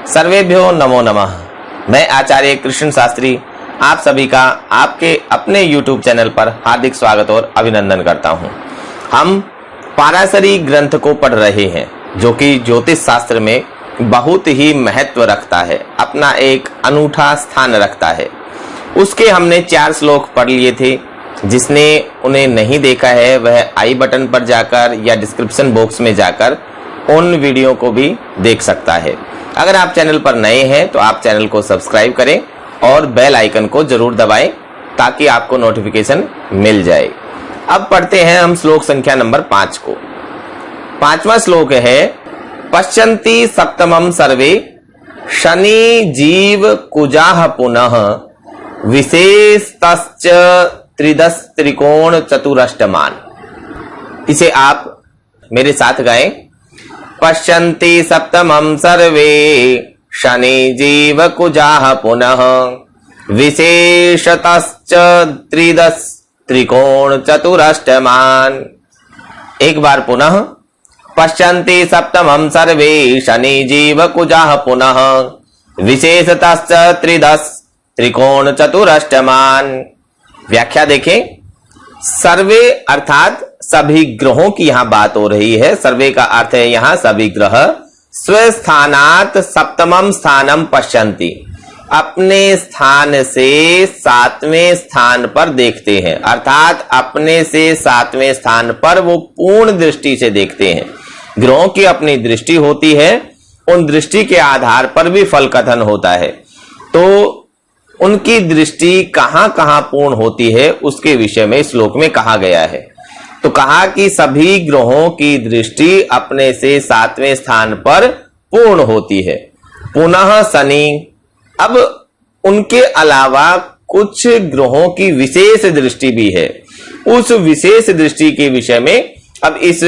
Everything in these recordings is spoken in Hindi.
सर्वेभ्यो नमो नमः। मैं आचार्य कृष्ण शास्त्री आप सभी का आपके अपने YouTube चैनल पर हार्दिक स्वागत और अभिनंदन करता हूं। हम पाराशरी ग्रंथ को पढ़ रहे हैं जो कि ज्योतिष शास्त्र में बहुत ही महत्व रखता है, अपना एक अनूठा स्थान रखता है। उसके हमने 4 श्लोक पढ़ लिए थे। जिसने उन्हें नहीं देखा है वह आई बटन पर जाकर या डिस्क्रिप्शन बॉक्स में जाकर उन वीडियो को भी देख सकता है। अगर आप चैनल पर नए हैं तो आप चैनल को सब्सक्राइब करें और बेल आइकन को जरूर दबाएं ताकि आपको नोटिफिकेशन मिल जाए। अब पढ़ते हैं हम श्लोक संख्या नंबर 5 को। 5वां श्लोक है पश्यन्ति सप्तमं सर्वे शनि जीव कुजाः पुनः विशेषतश्च त्रिदश त्रिकोण चतुरष्टमान। इसे आप मेरे साथ गाएं। पश्यन्ति सप्तमं सर्वे शनि जीव कुजाः पुनः विशेषतश्च त्रिदश त्रिकोण चतुरष्टमान। एक बार पुनः पश्यन्ति सप्तमं सर्वे शनि जीव कुजाः पुनः विशेषतश्च त्रिदश त्रिकोण चतुरष्टमान। व्याख्या देखें। सर्वे अर्थात सभी ग्रहों की यहाँ बात हो रही है। सर्वे का अर्थ है यहाँ सभी ग्रह स्वस्थानात् सप्तमं स्थानम पश्यन्ति, अपने स्थान से 7वें स्थान पर देखते हैं। अर्थात अपने से 7वें स्थान पर वो पूर्ण दृष्टि से देखते हैं। ग्रहों की अपनी दृष्टि होती है, उन दृष्टि के आधार पर भी फल कथन होता है। तो उनकी दृष्टि कहां कहां पूर्ण होती है उसके विषय में श्लोक में कहा गया है। तो कहा कि सभी ग्रहों की दृष्टि अपने से 7वें स्थान पर पूर्ण होती है। पुनः शनि, अब उनके अलावा कुछ ग्रहों की विशेष दृष्टि भी है। उस विशेष दृष्टि के विषय में अब इस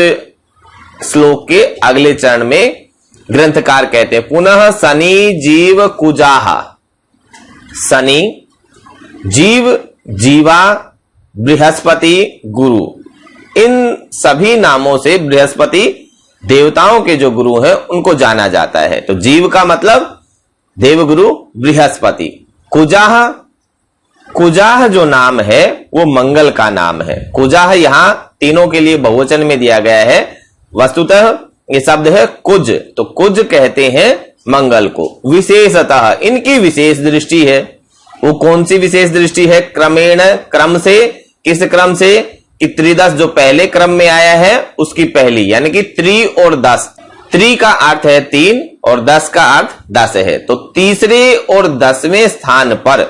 श्लोक के अगले चरण में ग्रंथकार कहते हैं पुनः शनि जीव कुजाः। शनि, जीव, जीवा, बृहस्पति, गुरु, इन सभी नामों से बृहस्पति देवताओं के जो गुरु हैं उनको जाना जाता है। तो जीव का मतलब देवगुरु बृहस्पति। कुजाः, कुजाः जो नाम है वो मंगल का नाम है। कुजाः यहां तीनों के लिए बहुवचन में दिया गया है। वस्तुतः ये शब्द है कुज, तो कुज कहते हैं मंगल को। विशेषतः इनकी विशेष दृष्टि है। वो कौन सी विशेष दृष्टि है? क्रमेण, क्रम से, किस क्रम से कि त्रिदश जो पहले क्रम में आया है उसकी पहली, यानी कि त्रि और दस। त्रि का अर्थ है 3 और 10 का अर्थ 10 है। तो तीसरे और 10वें स्थान पर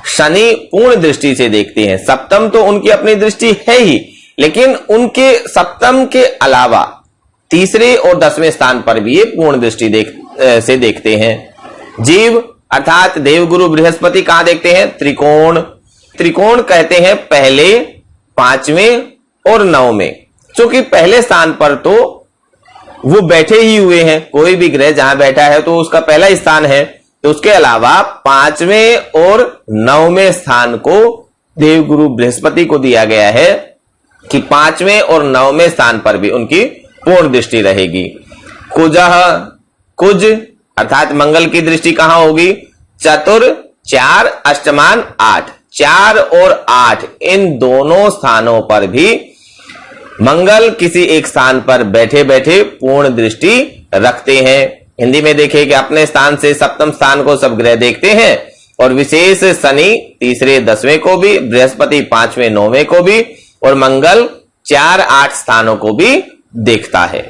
शनि पूर्ण दृष्टि से देखते हैं। सप्तम तो उनकी अपनी दृष्टि है ही, लेकिन उनके सप्तम के अलावा तीसरे और 10वें स्थान पर भी ये पूर्ण दृष्टि से देखते हैं। जीव अर्थात देवगुरु बृहस्पति कहां देखते हैं? त्रिकोण। त्रिकोण कहते हैं पहले, 5वें और 9वें। क्योंकि पहले स्थान पर तो वो बैठे ही हुए हैं, कोई भी ग्रह जहां बैठा है तो उसका पहला स्थान है। तो उसके अलावा 5वें और 9वें स्थान को देवगुरु बृहस्पति को दिया गया है कि 5वें और 9वें स्थान पर भी उनकी पूर्ण दृष्टि रहेगी। कुजः, कुज अर्थात मंगल की दृष्टि कहां होगी? चतुर, 4, अष्टमान 8, 4 और 8 इन दोनों स्थानों पर भी मंगल किसी एक स्थान पर बैठे बैठे पूर्ण दृष्टि रखते हैं। हिंदी में देखिए कि अपने स्थान से सप्तम स्थान को सब ग्रह देखते हैं और विशेष शनि तीसरे 10वें को भी, बृहस्पति 5वें 9वें को भी और मंगल 4, 8 स्थानों को भी देखता है।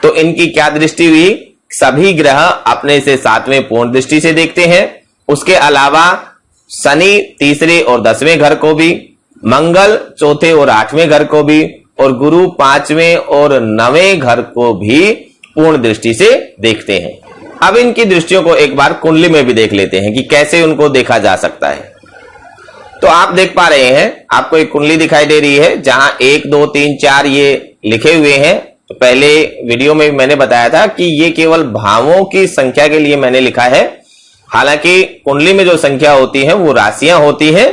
तो इनकी क्या दृष्टि हुई? सभी ग्रह अपने से 7वें पूर्ण दृष्टि से देखते हैं। उसके अलावा शनि तीसरे और 10वें घर को भी, मंगल चौथे और 8वें घर को भी और गुरु 5वें और 9वें घर को भी पूर्ण दृष्टि से देखते हैं। अब इनकी दृष्टियों को एक बार कुंडली में भी देख लेते हैं कि कैसे उनको देखा जा सकता है। तो आप देख पा रहे हैं, आपको एक कुंडली दिखाई दे रही है जहां 1, 2, 3, 4 ये लिखे हुए हैं। तो पहले वीडियो में भी मैंने बताया था कि ये केवल भावों की संख्या के लिए मैंने लिखा है। हालांकि कुंडली में जो संख्या होती है वो राशियां होती है।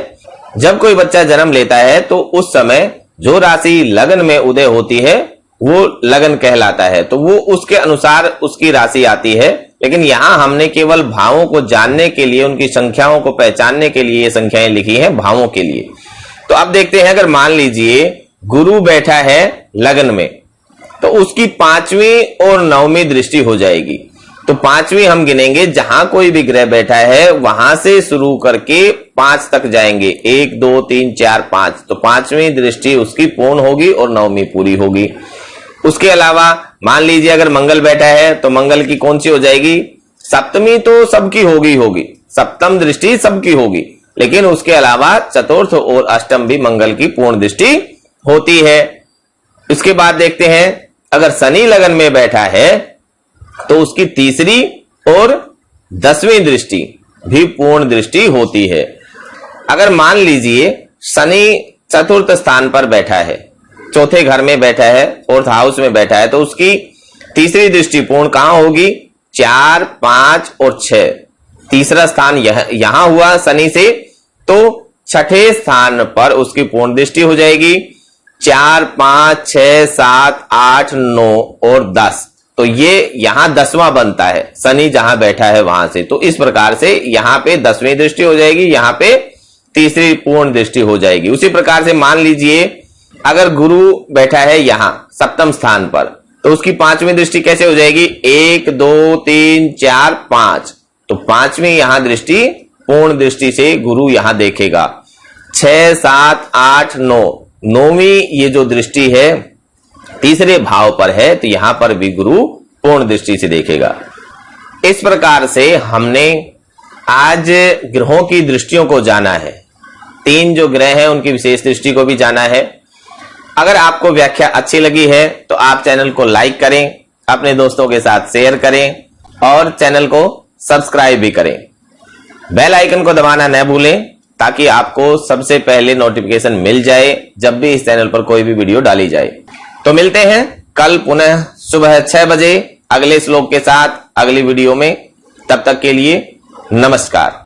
जब कोई बच्चा जन्म लेता है तो उस समय जो राशि लगन में उदय होती है वो लगन कहलाता है। तो वो उसके अनुसार उसकी राशि आती है। लेकिन यहां हमने केवल भावों को जानने के लिए, उनकी संख्याओं को पहचानने के लिए ये संख्याएं लिखी हैं, भावों के लिए। तो अब देखते हैं, अगर मान लीजिए गुरु बैठा है लगन में, तो उसकी 5वीं और 9वीं दृष्टि हो जाएगी। तो 5वीं हम गिनेंगे, जहां कोई भी ग्रह बैठा है वहां से शुरू करके 5 तक जाएंगे, 1 2 3 4 5। तो 5वीं दृष्टि उसकी पूर्ण होगी और 9वीं पूरी होगी। उसके अलावा मान लीजिए अगर मंगल बैठा है, तो मंगल की कौन सी हो जाएगी? 7वीं तो सबकी होगी, सप्तम दृष्टि सबकी होगी, लेकिन उसके अलावा चतुर्थ और अष्टम भी मंगल की पूर्ण दृष्टि होती है। इसके बाद देखते हैं, अगर शनि लगन में बैठा है तो उसकी 3री और 10वीं दृष्टि भी पूर्ण दृष्टि होती है। अगर मान लीजिए शनि चतुर्थ स्थान पर बैठा है, चौथे घर में बैठा है, 4th हाउस में बैठा है, तो उसकी 3री दृष्टि पूर्ण कहां होगी? 4 5 और 6। तीसरा स्थान यहां हुआ शनि से, तो छठे स्थान पर उसकी पूर्ण दृष्टि हो जाएगी। 4 5 6 7 8 9 और 10, तो ये यहां 10वां बनता है शनि जहां बैठा है वहां से। तो इस प्रकार से यहां पे 10वीं दृष्टि हो जाएगी, यहां पे 3री पूर्ण दृष्टि हो जाएगी। उसी प्रकार से मान लीजिए अगर गुरु बैठा है यहां सप्तम स्थान पर, तो उसकी 5वीं दृष्टि कैसे हो जाएगी? 1 2 3 4 5। तो 5वीं यहां दृष्टि पूर्ण दृष्टि से गुरु यहां देखेगा। 6 7 8 9, 9वीं ये जो दृष्टि है 3रे भाव पर है, तो यहां पर भी गुरु पूर्ण दृष्टि से देखेगा। इस प्रकार से हमने आज ग्रहों की दृष्टियों को जाना है। 3 जो ग्रह हैं उनकी विशेष दृष्टि को भी जाना है। अगर आपको व्याख्या अच्छी लगी है तो आप चैनल को लाइक करें, अपने दोस्तों के साथ शेयर करें और चैनल को सब्सक्राइब भी करें। बेल आइकन को दबाना न भूलें ताकि आपको सबसे पहले नोटिफिकेशन मिल जाए जब भी इस चैनल पर कोई भी वीडियो डाली जाए। तो मिलते हैं कल पुनः सुबह 6 बजे अगले श्लोक के साथ अगली वीडियो में। तब तक के लिए नमस्कार।